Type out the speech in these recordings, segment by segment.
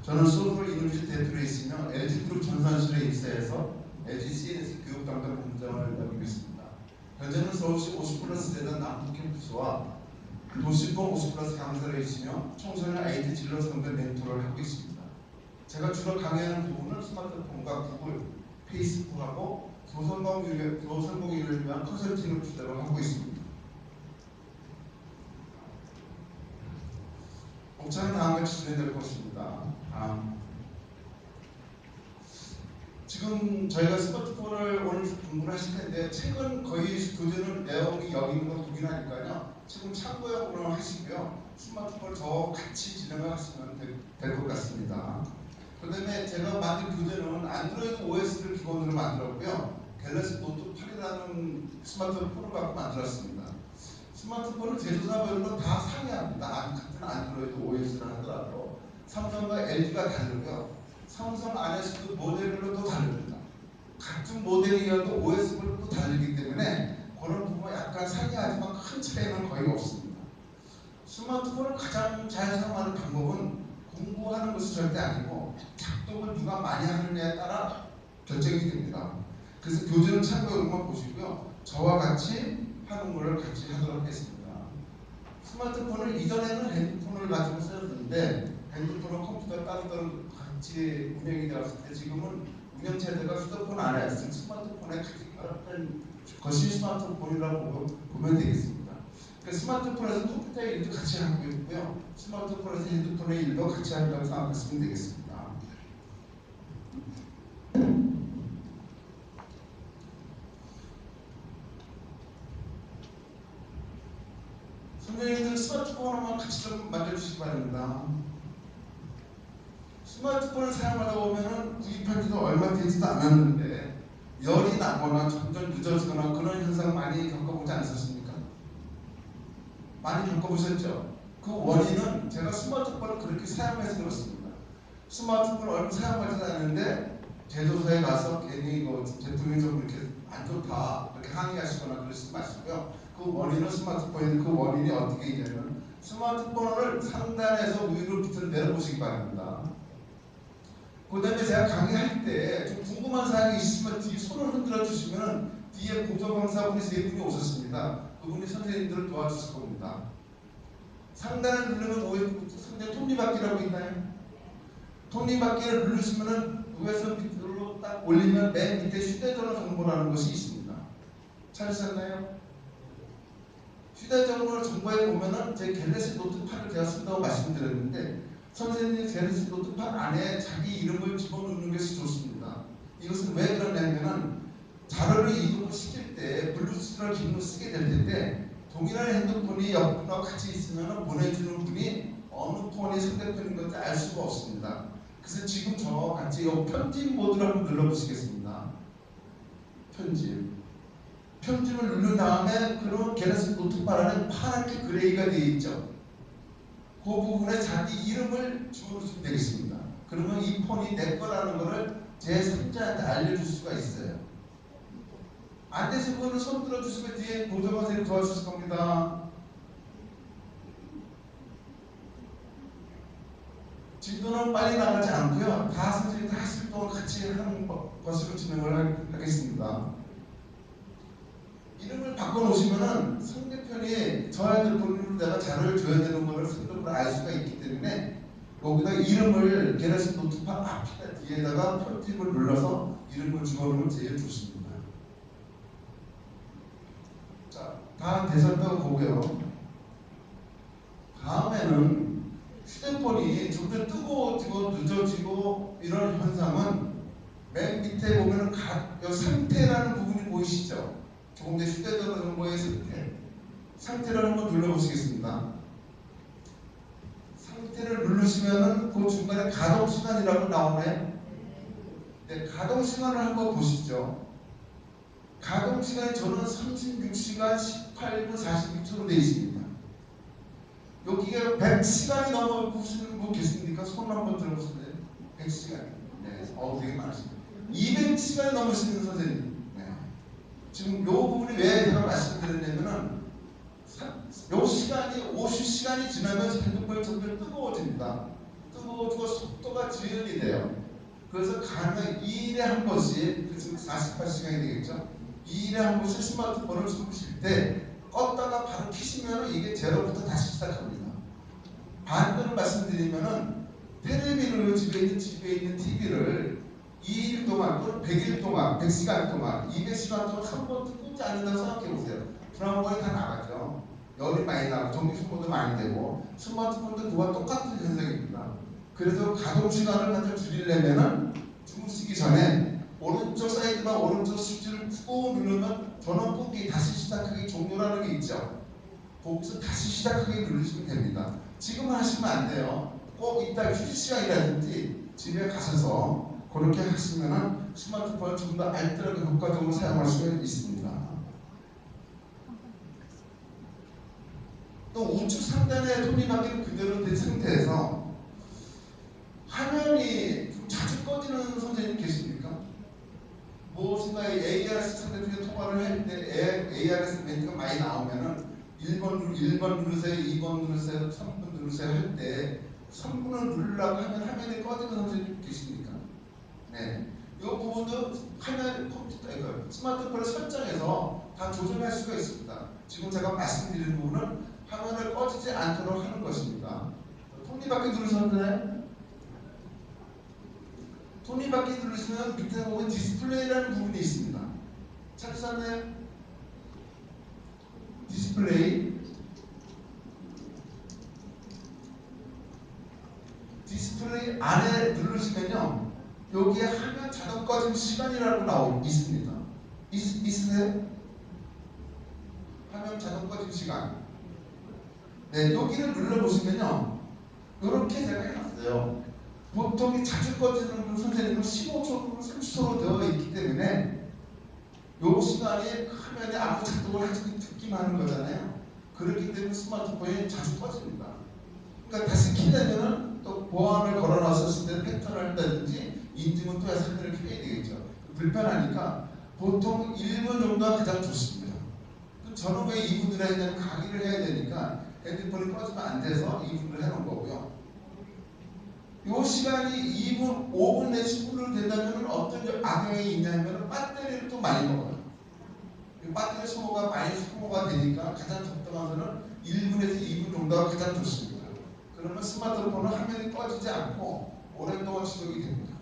저는 소프로 이노비티 대표로 있으며 LG그룹 전산실에 입사해서 LG CNS 교육 담당 본부장을 맡고 있습니다. 현재는 서울시 50플러스 재단 남북 캠퍼스와 도시권 50플러스 강사로 있으며 청소년 IT 진로 선배 멘토를 하고 있습니다. 제가 주로 강의하는 부분은 스마트폰과 구글, 페이스북하고 소상공인을 위한 컨설팅을 주제로 하고 있습니다. 목차는 다음과 같이 진행될 것입니다. 지금 저희가 스마트폰을 오늘 공부를 하실 텐데 책은 거의 교재는 내용이 여기 있는 건 독일하니까요. 지금 참고용으로 하시고요. 스마트폰을 저 같이 진행을 하시면 될 것 같습니다. 그 다음에 제가 만든 교재는 안드로이드 OS를 기본으로 만들었고요. 갤럭시 노트 8이라는 스마트폰을 갖고 만들었습니다. 스마트폰은 제조사별로 다 상이합니다. 같은 안드로이드 OS를 하더라도 삼성과 LG가 다르고요. 삼성 안에서도 모델별로 또 다릅니다. 같은 모델이어도 OS별로 또 다르기 때문에 그런 부분은 약간 상이하지만 큰 차이는 거의 없습니다. 스마트폰을 가장 잘 사용하는 방법은 공부하는 것이 절대 아니고 작동을 누가 많이 하느냐에 따라 결정이 됩니다. 그래서 교재는 참고용만 보시고요. 저와 같이 하는 것을 같이 하도록 하겠습니다. 스마트폰을 이전에는 핸드폰을 가지고 쓰였는데 핸드폰은 컴퓨터 따로따로 같이 운영이 되었을 때 지금은 운영체제가 휴대폰 안에 스마트폰에 같이 결합된 것이 스마트폰이라고 보면 되겠습니다. 그러니까 스마트폰에서 컴퓨터 일도 같이 하고 있고요. 스마트폰에서 핸드폰의 일도 같이 한다고 생각하시면 되겠습니다. 선생님들 스마트폰 한번 같이 좀 만져주시기 바랍니다. 스마트폰을 사용하다 보면은 구입한 지도 얼마 되지도 않았는데 열이 나거나 점점 늦어지거나 그런 현상 많이 겪어보지 않으셨습니까? 많이 겪어보셨죠? 그 원인은 제가 스마트폰을 그렇게 사용해서 그렇습니다. 스마트폰을 얼마 사용하지 않는데 제조사에 가서 괜히 제품이 좀 이렇게 안 좋다 이렇게 항의하시거나 그러시지 마시고요. 그 원인은 스마트폰인데 그 원인이 어떻게 있냐면 스마트폰을 상단에서 위로 밑으로 내려보시기 바랍니다. 그 다음에 제가 강의할 때 좀 궁금한 사항이 있으시면 뒤에 손을 흔들어 주시면 뒤에 보조강사분이 3분이 오셨습니다. 그분이 선생님들을 도와주실 겁니다. 상단을 누르면 상단 톱니바퀴라고 있나요? 톱니바퀴를 누르시면 위에서 밑으로 딱 올리면 맨 밑에 휴대전화 정보라는 것이 있습니다. 찾으셨나요? 휴대전화 정보에 보면은 제 갤럭시 노트 8을 제가 쓴다고 말씀드렸는데 선생님이 갤럭시 노트 8 안에 자기 이름을 집어넣는 것이 좋습니다. 이것은 왜 그러냐면은 자료를 이동을 시킬 때 블루투스를 기능을 쓰게 될 텐데 동일한 핸드폰이 옆분과 같이 있으면 보내주는 분이 어느 폰이 상대편인 건지 알 수가 없습니다. 그래서 지금 저와 같이 이 편집 모드를 한번 눌러보시겠습니다. 편집을 누른 다음에 그런 갤럭시 노트 8 안에 파랗게 그레이가 되어 있죠. 그 부분에 자기 이름을 집어넣으시면 되겠습니다. 그러면 이 폰이 내 거라는 것을 제 3자한테 알려줄 수가 있어요. 안 되신 분은 손 들어주시면 뒤에 보조관사님 도와주실 겁니다. 진도는 빨리 나가지 않고요. 다 선생님들 하실 동안 같이 하는 것으로 진행을 하겠습니다. 이름을 바꿔놓으시면은 상대편이 저한테 본인으로 내가 자료를 줘야 되는 것을 상대편으로 알 수가 있기 때문에 여기다 이름을 갤럭시 노트 8 앞에다 뒤에다가 편집을 눌러서 이름을 집어넣으면 제일 좋습니다. 자, 다 되셨다고 보고요. 다음에는 휴대폰이 점점 뜨거워지고 늦어지고 이런 현상은 맨 밑에 보면은 상태라는 부분이 보이시죠? 조금 더 휴대전화 정보의 상태를 한번 눌러보시겠습니다. 상태를 누르시면은 그 중간에 가동시간이라고 나오나요? 네, 가동시간을 한번 보시죠. 가동시간이 저는 36시간 18분 46초로 되어 있습니다. 여기가 100시간이 넘어보시는 분 계십니까? 손 한번 들어보실래요? 100시간. 네, 되게 많으십니다. 200시간이 넘으시는 선생님. 지금 이 부분이 왜 제가 말씀드렸냐면은 요 시간이 50시간이 지나면 핸드폰이 점점 뜨거워집니다. 뜨거워지고 속도가 지연이 돼요. 그래서 가능한 2일에 한 번씩, 그래서 48시간이 되겠죠. 2일에 한 번씩 스마트폰을 주무실 때 껐다가 바로 켜시면 이게 제로부터 다시 시작합니다. 반대로 말씀드리면은 테레비를 집에 있는 TV를 2일 동안 또는 100일 동안, 100시간 동안, 200시간 동안 한 번도 끄지 않는다고 생각해 보세요. 브라운관이 다 나가죠. 열이 많이 나고 전기 소모도 많이 되고 스마트폰도 그와 똑같은 현상입니다. 그래서 가동 시간을 가장 줄이려면은 주무시기 전에 오른쪽 사이드만 오른쪽 스위치를 꾹 누르면 전원 끄기 다시 시작하기 종료라는 게 있죠. 거기서 다시 시작하기 누르시면 됩니다. 지금 하시면 안 돼요. 꼭 이따 휴식 시간이라든지 집에 가셔서 그렇게 하시면 스마트폰을 좀 더 알뜰하게 효과적으로 사용할 수가 있습니다. 또 우측 상단에 톱니바퀴는 그대로 된 상태에서 화면이 좀 자주 꺼지는 선생님 계십니까? 무엇인가 ARS 상대편에 통화를 할 때 ARS 멘트가 많이 나오면은 1번 누르세요, 2번 누르세요, 3번 누르세요 할 때 3번을 누르려고 하면 화면이 꺼지는 선생님 계십니까? 네. 이 부분도 화면 컴퓨터, 스마트폰을 설정해서 다 조절할 수가 있습니다. 지금 제가 말씀드리는 부분은 화면을 꺼지지 않도록 하는 것입니다. 톱니바퀴 누르셨나요? 톱니바퀴 누르시면 밑에 보면 디스플레이라는 부분이 있습니다. 찾으셨나요? 디스플레이. 디스플레이 안에 누르시면요. 여기에 화면 자동 꺼짐 시간이라고 있습니다. 있으세요? 화면 자동 꺼짐 시간. 네, 여기를 눌러보시면요. 이렇게 제가 해놨어요. 보통 자주 꺼지는 선생님은 15초로 30초로 되어 있기 때문에 요 시간에 화면에 아무 작동을 하지 듣기만 하는 거잖아요. 그렇기 때문에 스마트폰이 자주 꺼집니다. 그러니까 다시 키려면은 또 보안을 걸어놨었을 때 패턴을 한다든지 인증은 또 상태를 켜야 되겠죠. 불편하니까 보통 1분 정도가 가장 좋습니다. 저는 왜 2분을 해야 되냐면 강의를 해야 되니까 핸드폰이 꺼지면 안 돼서 2분을 해놓은 거고요. 이 시간이 2분, 5분 내지 10분으로 된다면 어떤 악영향이 있냐면 배터리를 또 많이 먹어요. 배터리 소모가 많이 소모가 되니까 가장 적당한 거는 1분에서 2분 정도가 가장 좋습니다. 그러면 스마트폰은 화면이 꺼지지 않고 오랫동안 지속이 됩니다.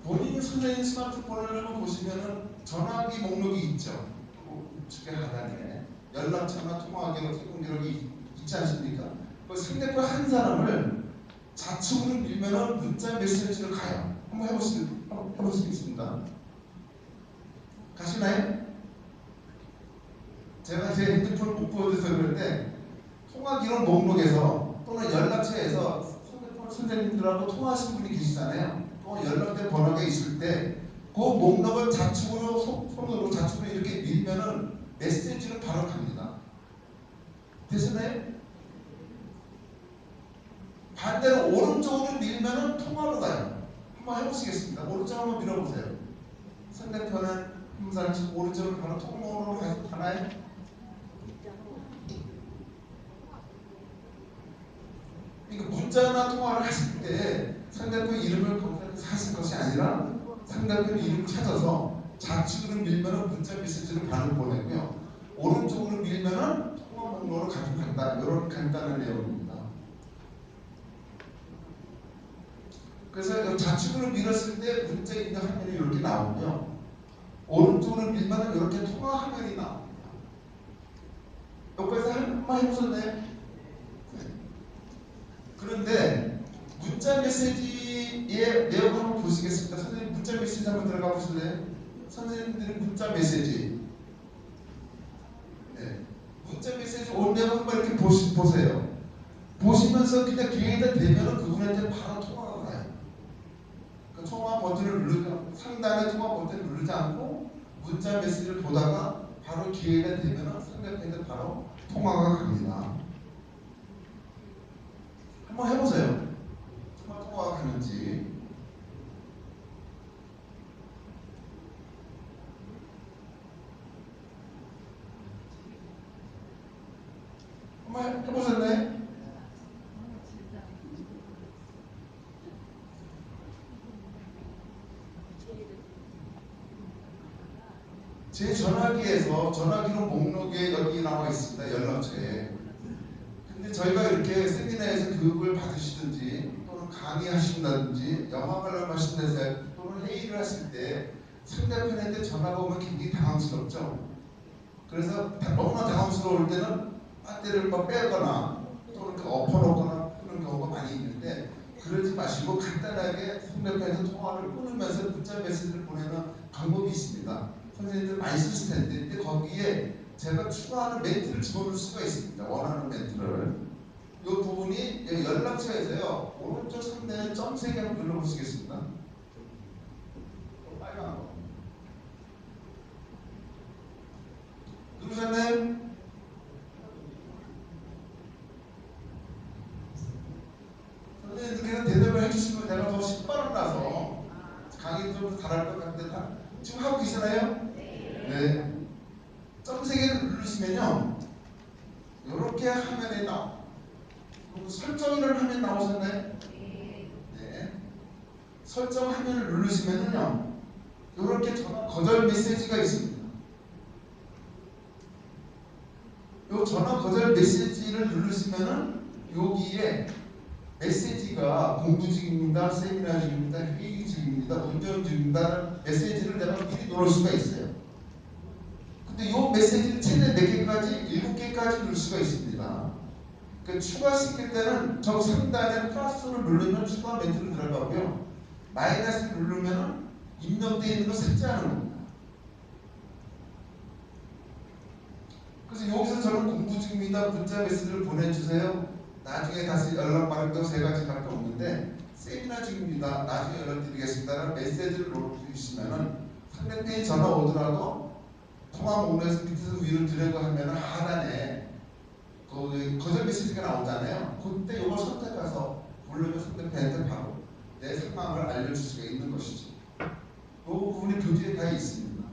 본인이 선생님 스마트폰을 한번 보시면은 전화기 목록이 있죠. 우측에 하단에 연락처나 통화기록 기록이 있지 않습니까? 그 상대편 한 사람을 좌측으로 밀면은 문자 메시지를 가요. 한번 해볼 수 있습니다. 가시나요? 제가 제 핸드폰을 못 보여줘서 그런데 통화기록 목록에서 또는 연락처에서 선생님들하고 통화하신 분이 계시잖아요. 또 연락된 번호가 있을 때 그 목록을 좌측으로 손으로 좌측으로 이렇게 밀면은 메시지는 바로 갑니다. 되시나요? 반대로 오른쪽으로 밀면은 통화로 가요. 한번 해보시겠습니다. 오른쪽 한번 밀어보세요. 상대편은 항상 오른쪽으로 바로 통화로 가나요? 그러니까 문자나 통화를 하실 때 상대편 이름을 검색하실 것이 아니라 상대편 이름을 찾아서 좌측으로 밀면은 문자 메시지를 바로 보내고요. 오른쪽으로 밀면은 통화 목록으로 가져간다. 이런 간단한 내용입니다. 그래서 좌측으로 밀었을 때 문자 입력 화면이 이렇게 나오고요. 오른쪽으로 밀면은 이렇게 통화 화면이 나옵니다. 여기서 한번 해보셨나요? 그런데 문자 메시지의 내용 한번 보시겠습니다. 선생님 문자 메시지 한번 들어가 보실래요? 선생님들은 문자 메시지, 네. 문자 메시지 온 내용 한번 이렇게 보세요. 보시면서 그냥 기회가 되면 그분한테 바로 통화가 가요. 그 통화 버튼을 상단의 통화 버튼을 누르지 않고 문자 메시지를 보다가 바로 기회가 되면 상대편한테 바로 통화가 갑니다. 한번 해보세요. 통화가 가는지. 제 전화기에서 전화기로 목록에 여기 나와 있습니다. 연락처에. 근데 저희가 이렇게 세미나에서 교육을 받으시든지 또는 강의하신다든지 영화 관람하신다든지 또는 회의를 하실 때 상대편한테 전화가 오면 굉장히 당황스럽죠. 그래서 너무나 당황스러울 때는 배터리를 막 빼거나 또는 엎어놓거나 그런 경우가 많이 있는데, 그러지 마시고 간단하게 상대편에서 통화를 끊으면서 문자 메시지를 보내는 방법이 있습니다. 선생님들 많이 쓰실 텐데, 근데 거기에 제가 추가하는 멘트를 집어넣을 수가 있습니다. 원하는 멘트를. 이 부분이 연락처에서요, 오른쪽 상단에 점 3개 한번 눌러보시겠습니다. 빨간 거 누르셨나요? 선생님들께서 대답을 해주시면 제가 더 신발을 나서 강의 좀 잘할 것 같은데, 지금 하고 계시나요? 네. 점 3개를 누르시면요, 이렇게 화면에 설정이라는 화면 나오셨나요? 네. 설정 화면을 누르시면요, 이렇게 전화 거절 메시지가 있습니다. 이 전화 거절 메시지를 누르시면은 여기에 메시지가 공부 중입니다, 세미나 중입니다, 회의 중입니다, 운전 중입니다 메시지를 내가 미리 넣을 수가 있어요. 근데 이 메시지를 최대 몇 개까지? 7개까지 넣을 수가 있습니다. 그러니까 추가시킬 때는 저 상단에 플러스를 누르면 추가 멘트를 들어가고요, 마이너스를 누르면 입력되어 있는 거 삭제하는 겁니다. 그래서 여기서 저는 공부 중입니다, 문자 메시지를 보내주세요, 나중에 다시 연락받을 거 3가지밖에 없는데 세미나 중입니다, 나중에 연락드리겠습니다라는 메시지를 넣어주시면은 상대편이 전화 오더라도 통화 목록에서 밑에서 위로 드래그 하면 하단에 그 거절 메시지가 나오잖아요. 그때 이걸 선택해서 부르면 상대편한테 바로 내 상황을 알려줄 수가 있는 것이죠. 이 부분이 교재에 다 있습니다.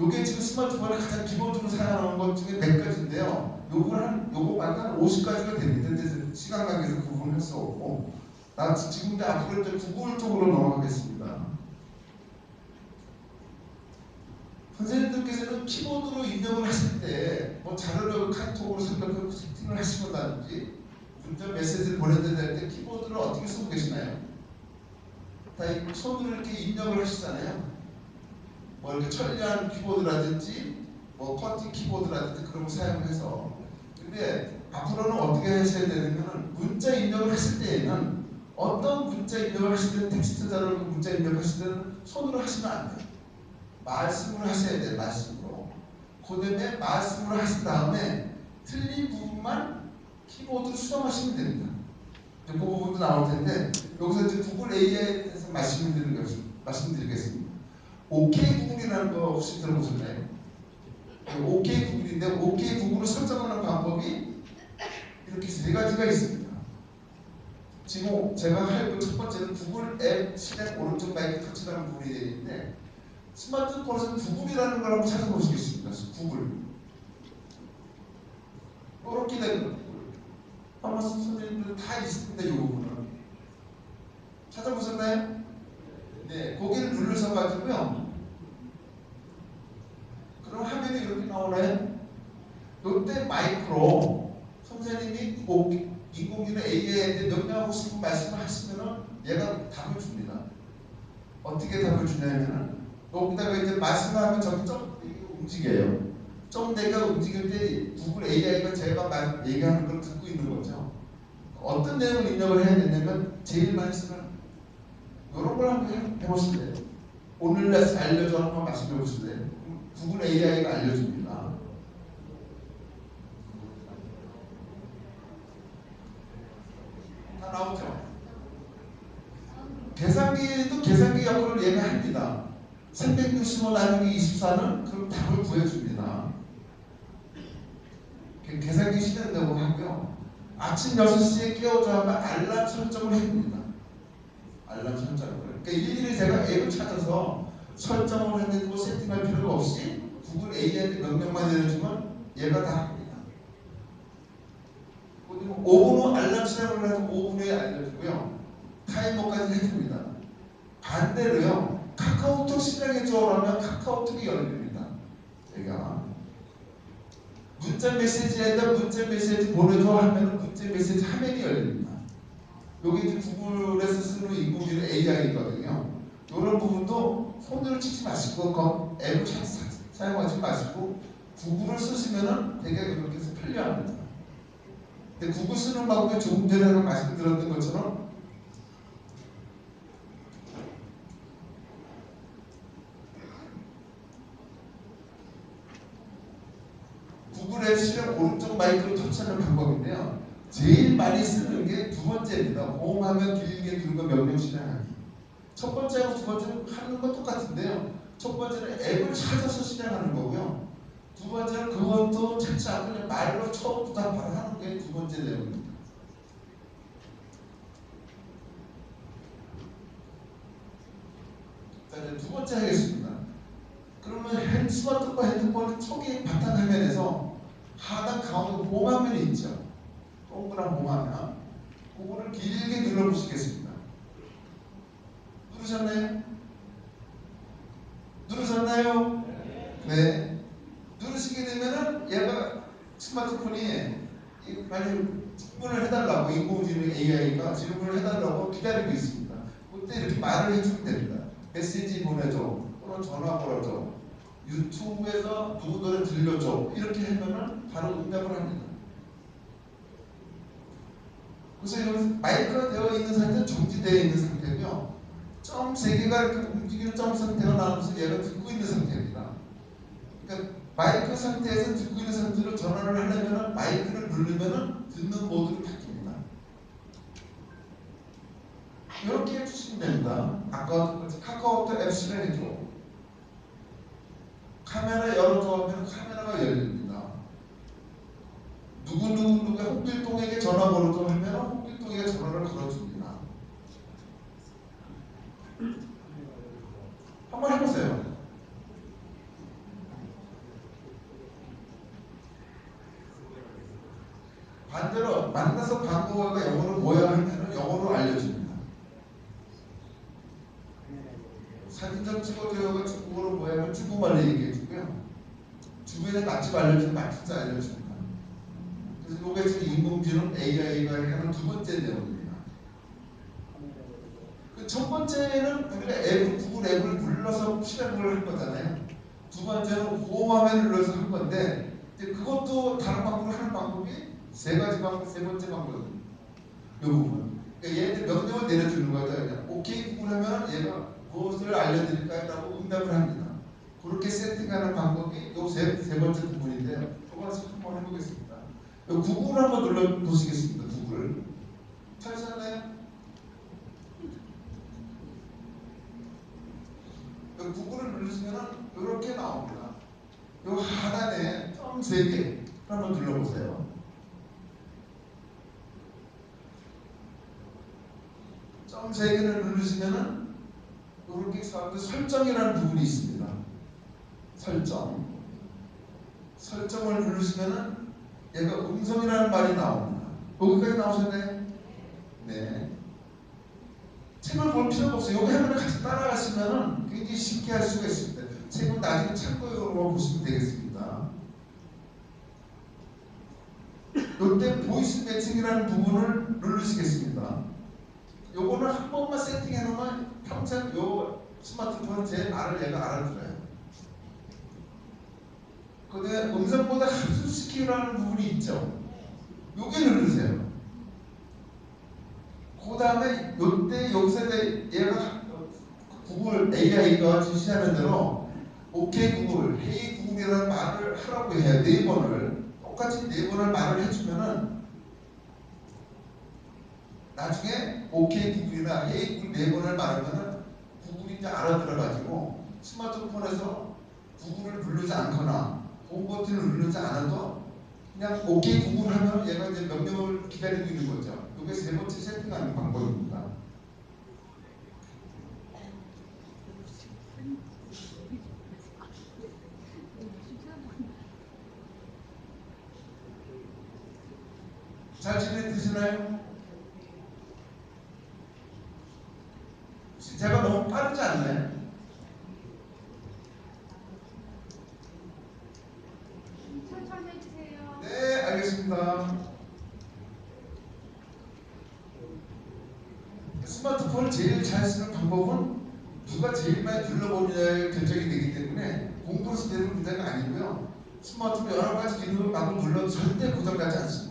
요게 지금 스마트폰을 가장 기본적으로 사용하는 것 중에 100가지인데요. 요거 말고 한 50가지가 됩니다. 근데 시간 관계에서 구분할 수 없고, 나 지금 이제 앞으로 이제 구글 쪽으로 넘어가겠습니다. 선생님들께서는 키보드로 입력을 하실 때 뭐 자료를 카톡으로 선택하고 세팅을 하시거든지 문자 메시지를 보내드릴 때 키보드를 어떻게 쓰고 계시나요? 다 손으로 이렇게 입력을 하시잖아요. 뭐 이렇게 천리안 키보드라든지 뭐 퍼티 키보드라든지 그런 거 사용해서. 근데 앞으로는 어떻게 하셔야 되냐면, 문자 입력을 하실 때에는 어떤 문자 입력을 하실 때는 텍스트 자료를 문자 입력하실 때는 손으로 하시면 안 돼요. 말씀을 하셔야 돼요. 말씀으로. 그 다음에 말씀을 하신 다음에 틀린 부분만 키보드로 수정하시면 됩니다. 그 부분도 나올 텐데, 여기서 이제 구글 AI에 대해서 말씀드리겠습니다. OK 구글이라는 거 혹시 들어보셨나요? OK 구글인데, OK 구글을 설정하는 방법이 이렇게 3가지가 있습니다. 지금 제가 할 첫 번째는 구글 앱 실행 오른쪽 마이크 터치라는 부분이 되어 있는데, 스마트폰에서 구글이라는 걸 한번 찾아보시겠습니다. 구글. 이렇게 되는 거예요. 아마 선생님들 다 있습니다. 이 부분은. 찾아보셨나요? 네, 거기를 누르셔가지고요. 그럼 화면이 이렇게 나오나요? 이때 마이크로 선생님이 인공지능 AI한테 명령하고 싶은 말씀을 하시면은 얘가 답을 줍니다. 어떻게 답을 주냐면은, 여기다가 이제 말씀하면 저기 점 움직여요. 점 4개가 움직일 때 구글 AI가 제가 얘기하는 걸 듣고 있는 거죠. 어떤 내용을 입력을 해야 되냐면, 제일 많이 쓰는 이런 걸 한번 해보실래요? 오늘 레슨 알려줘 한번 말씀해 보실래요? 구글 AI가 알려줍니다. 다 나오죠? 계산기도 계산기 역할을 얘가 합니다. 365 나누기 24는 그럼 답을 구해줍니다. 계산기 시간다고 하고요. 아침 6시에 깨워줘 하면 알람 설정을 해줍니다. 알람 설정을. 그러니까 일일이 제가 앱을 찾아서 설정을 해내고 세팅할 필요가 없이 구글 AI한테 명령만 내려주면 얘가 다 합니다. 그리고 5분 후 알람 시작을 해서 5분 후에 알려주고요. 타이머까지 해줍니다. 반대로요. 카카오톡 실행해줘라면 카카오톡이 열립니다. 제가 문자 메시지에다 문자 메시지 보내줘 하면 문자 메시지 화면이 열립니다. 여기 이제 구글에서 쓰는 인공지능 AI거든요. 이런 부분도 손으로 치지 마시고 앱을 사용하지 마시고 구글을 쓰시면은 되게 그렇게 해서 편리합니다. 근데 구글 쓰는 방법이 조금 전에 말씀드렸던 것처럼 구글 앱 실행 오른쪽 마이크로 터치하는 방법인데요. 제일 많이 쓰는 게 두 번째입니다. 홈하면 길게 누르고 명령 실행하기. 첫 번째하고 두 번째는 하는 건 똑같은데요. 첫 번째는 앱을 찾아서 실행하는 거고요. 두 번째는 그것도 찾지 않고 그냥 말로 처음부터 바로 하는 게 두 번째 내용입니다. 자, 이제 두 번째 하겠습니다. 그러면 스마트폰 핸드폰 초기 바탕화면에서 하단 가운데 홈화면이 있죠. 동그란 홈화면. 그거를 길게 눌러보시겠습니다. 누르셨나요? 누르셨나요? 네. 누르시게 되면은 얘가 스마트폰이 많이 질문을 해달라고 인공지능 AI가 질문을 해달라고 기다리고 있습니다. 그때 이렇게 말을 해주면 됩니다. 메시지 보내줘, 또는 전화 걸어줘, 유튜브에서 누구 노래 들려줘 이렇게 하면은 바로 응답을 합니다. 그래서 여기 마이크가 되어 있는 상태는 정지되어 있는 상태고요. 점 3개가 이렇게 움직이는 점 상태가 나오면서 얘가 듣고 있는 상태입니다. 그러니까 마이크 상태에서 듣고 있는 상태로 전화를 하려면 마이크를 누르면 듣는 모드로 바뀝니다. 이렇게 해주시면 됩니다. 아까 카카오톡 앱 실행해줘. 카메라 열어줘 하면 카메라가 열립니다. 누구누구누구의 홍길동에게 전화 걸어줘 하면 홍길동에게 전화를 걸어줍니다. 한번 해보세요. 반대로 만나서 반가워가 영어로 뭐야 하면 영어로 알려줍니다. 사진 좀 찍어줘요가 중국어로 뭐야 하면 중국말로 얘기해주고요. 주변에 맛집 알려주면 맛집도 알려줍니다. 그래서 이게 지금 인공지능 AI가 하는 두 번째 내용입니다. 그 첫 번째는 우리가 앱, 구글 앱을 눌러서 실행을 할 거잖아요. 두 번째는 홈화면을 눌러서 한 건데 그것도 다른 방법으로 하는 방법이 세 가지 방법, 세 번째 방법입니다. 이 부분. 그러니까 얘한테 명령을 내려주는 거죠. 그냥 오케이 구글 하면 얘가 무엇을 알려드릴까요? 라고 응답을 합니다. 그렇게 세팅하는 방법이 이 세 번째 부분인데요. 저거 한번 해보겠습니다. 구글 한번 눌러보시겠습니다. 구글. 찾으셨나요? 구글을 누르시면 이렇게 나옵니다. 이 하단에 점 3개 한번 눌러보세요. 점 3개를 누르시면 이렇게 설정이라는 부분이 있습니다. 설정을 누르시면 얘가 음성이라는 말이 나옵니다. 여기까지 나오셨나요? 네. 책을 볼 필요가 없어요. 여기 하면 같이 따라가시면 굉장히 쉽게 할 수가 있습니다. 책은 나중에 참고용으로 보시면 되겠습니다. 이때 보이스 매칭이라는 부분을 누르시겠습니다. 요거는 한 번만 세팅해 놓으면 평생 요 스마트폰은 제 말을 얘가 알아들어요. 근데 음성보다 합숙시키라는 부분이 있죠. 요게 누르세요. 그 다음에 요때 여기서 얘가 구글 AI가 지시하는 대로 오케이 구글, 헤이 구글이라는 말을 하라고 해요. 4번을 똑같이 4번을 말을 해주면은 나중에 오케이 구글이나 헤이 구글 4번을 말하면은 구글이 이제 알아들어가지고 스마트폰에서 구글을 누르지 않거나 홈 버튼을 누르지 않아도 그냥 오케이 구글 하면 얘가 이제 명령을 기다리고 있는 거죠. 이게 세 번째 세팅하는 방법입니다. 잘 지내드시나요? 제가 너무 빠르게 않나요? 천천히 해주세요. 네, 알겠습니다. 스마트폰을 제일 잘 쓰는 방법은 누가 제일 많이 눌러보느냐에 결정이 되기 때문에 공부로서 되는 문제가 아니고요. 스마트폰 여러 가지 기능을 막 눌러도 절대 고장나지 않습니다.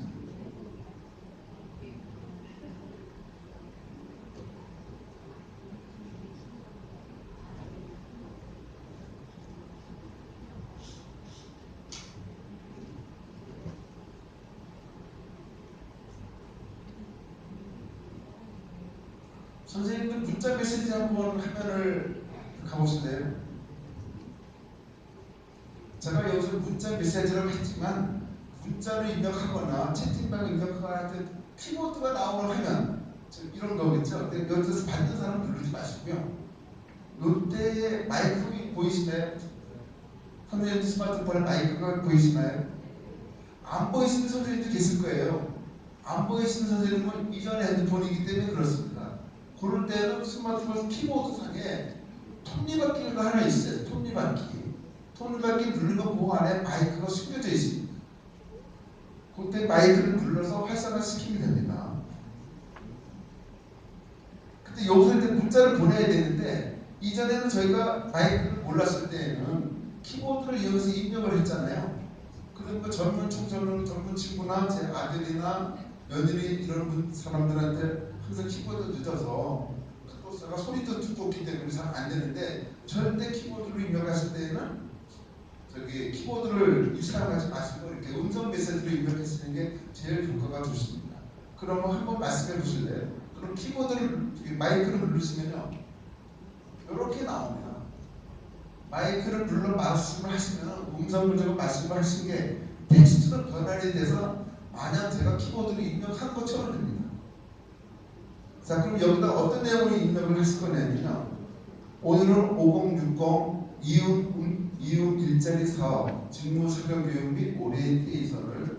선생님들 문자 메시지 한번 화면을 가보실래요? 제가 여기서 문자 메시지라고 했지만 문자로 입력하거나 채팅방에 입력하거나 키보드가 나오는 화면 이런 거겠죠. 근데 여기서 받는 사람 누르지 마시고요. 이때에 마이크 보이시나요? 선생님 스마트폰에 마이크가 보이시나요? 안 보이시는 선생님도 계실 거예요. 안 보이시는 선생님은 이전에 핸드폰이기 때문에 그렇습니다. 그럴 때는 스마트폰 키보드 상에 톱니바퀴가 하나 있어요. 톱니바퀴 누르면 그 안에 마이크가 숨겨져 있습니다. 그때 마이크를 눌러서 활성화 시키면 됩니다. 근데 여기서 이제 문자를 보내야 되는데 이전에는 저희가 마이크를 몰랐을 때에는 키보드를 이용해서 입력을 했잖아요. 그러니까 젊은 친구나 제 아들이나 며느리 이런 사람들한테 항상 키보드 늦어서 그것가 소리도 두껍기 때문에 잘 안 되는데 절대 키보드로 입력하실 때는 저기 키보드를 사용하지 마시고 이렇게 음성 메시지로 입력하시는 게 제일 효과가 좋습니다. 그러면 한번 말씀해 보실래요? 그럼 키보드를 마이크를 누르시면요 이렇게 나옵니다. 마이크를 눌러 말씀을 하시면 음성을 적어 말씀을 하시는 게 텍스트로 변환이 돼서 마냥 제가 키보드로 입력한 것처럼 됩니다. 자, 그럼 여기다 어떤 내용을 입력을 하실 거냐면요. 오늘은 5060 이웃 일자리 사업 직무수련 및 오리엔테이션을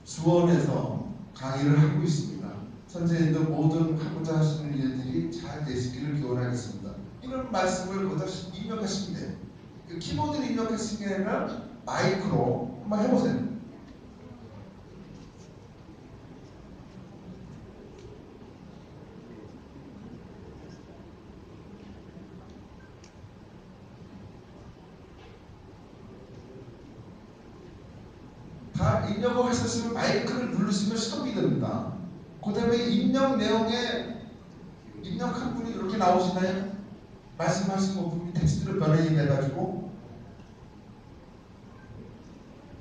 수원에서 강의를 하고 있습니다. 선생님도 모든 하고자 하시는 일들이 잘 되시기를 기원하겠습니다. 이런 말씀을 거기다 입력하시면 돼요. 키보드를 입력하시는 게 아니라 마이크로 한번 해보세요. 다 입력을 하셨으면 마이크를 누르시면 스톱이 됩니다. 그 다음에 입력 내용에 입력한 분이 이렇게 나오시나요? 말씀하신 부분이 텍스트로 변환이 돼가지고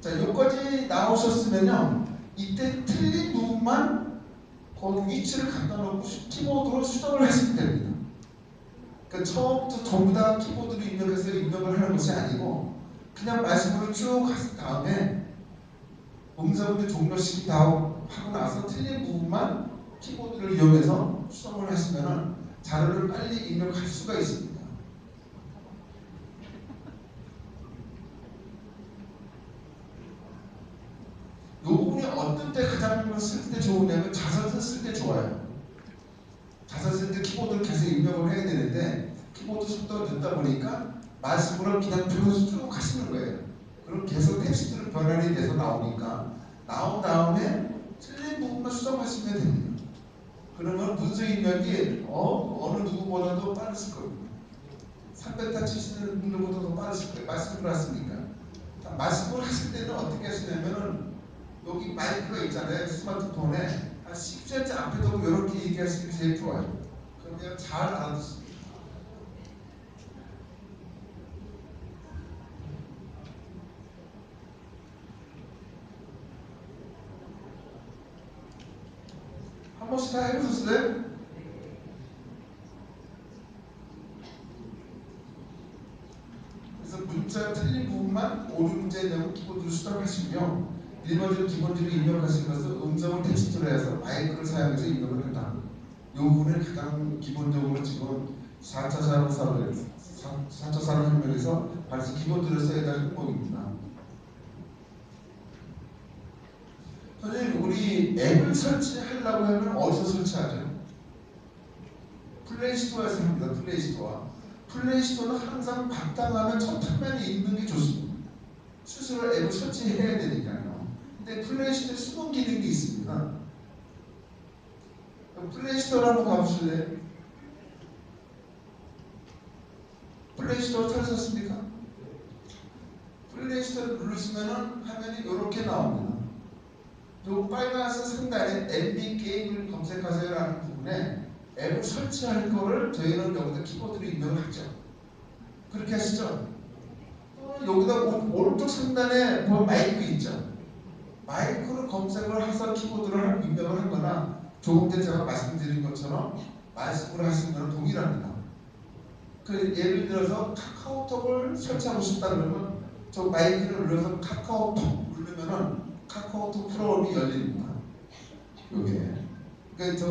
자, 여기까지 나오셨으면요 이때 틀린 부분만 그 위치를 갖다 놓고 키보드로 수정을 하시면 됩니다. 그러니까 처음부터 전부 다 키보드로 입력해서 입력을 하는 것이 아니고 그냥 말씀으로 쭉 하신 다음에 음성을 종료시킨 다음 하고 나서 틀린 부분만 키보드를 이용해서 수정을 하시면 자료를 빨리 입력할 수가 있습니다. 이 부분이 어떤 때 가장 쓸 때 좋으냐면 자서전 쓸 때 좋아요. 자서전 쓸 때 키보드를 계속 입력을 해야 되는데 키보드 속도가 늦다 보니까 말씀으로 그냥 들어서 쭉 하시는 거예요. 그럼 계속 텍스트로 변환이 돼서 나오니까 나온 다음에 틀린 부분만 수정하시면 됩니다. 그러면 문서 입력이 어느 누구보다도 빠르실 겁니다. 300타 치시는 분들보다 더 빠르실 거예요. 말씀을 들었으니까. 말씀을 하실 때는 어떻게 하시냐면은 여기 마이크가 있잖아요. 스마트폰에 한 10cm 앞에 두고 이렇게 얘기하시는 게 제일 좋아요. 그럼 그냥 잘 알아듣습니다. 한 번씩 다 해보셨어요? 그래서 문자 틀린 부분만 옳은 문제에 대한 키보드를 수정하시며 일반적으로 기본적으로 입력하신 것은 음성을 텍스트로 해서 마이크를 사용해서 입력을 한다. 이 부분을 가장 기본적으로 지금 4차 산업혁명에서 발생 키보드를 써야 될 항목입니다. 선생님, 우리 앱을 설치하려고 하면 어디서 설치하죠? 플레이스토어에서 합니다. 플레이스토어. 플레이스토어는 항상 바탕화면 첫 화면에 있는 게 좋습니다. 스스로 앱을 설치해야 되니까요. 근데 플레이스토어에 숨은 기능이 있습니다. 플레이스토어를 한번 가보실래요? 플레이스토어 찾으셨습니까? 플레이스토어를 누르시면은 화면이 이렇게 나옵니다. 요 빨간색 상단에 MB 게임을 검색하세요라는 부분에 앱을 설치할 거를 저희는 여기다 키보드로 입력을 하죠. 그렇게 하시죠? 여기다 오른쪽 상단에 보면 마이크 있죠? 마이크로 검색을 해서 키보드를 입력을 하거나 조금 전에 제가 말씀드린 것처럼 말씀을 하시는 거는 동일합니다. 예를 들어서 카카오톡을 설치하고 싶다 그러면 저 마이크를 눌러서 카카오톡 누르면은 카카오톡 프로그램이 열립니다. 요게. 그러니까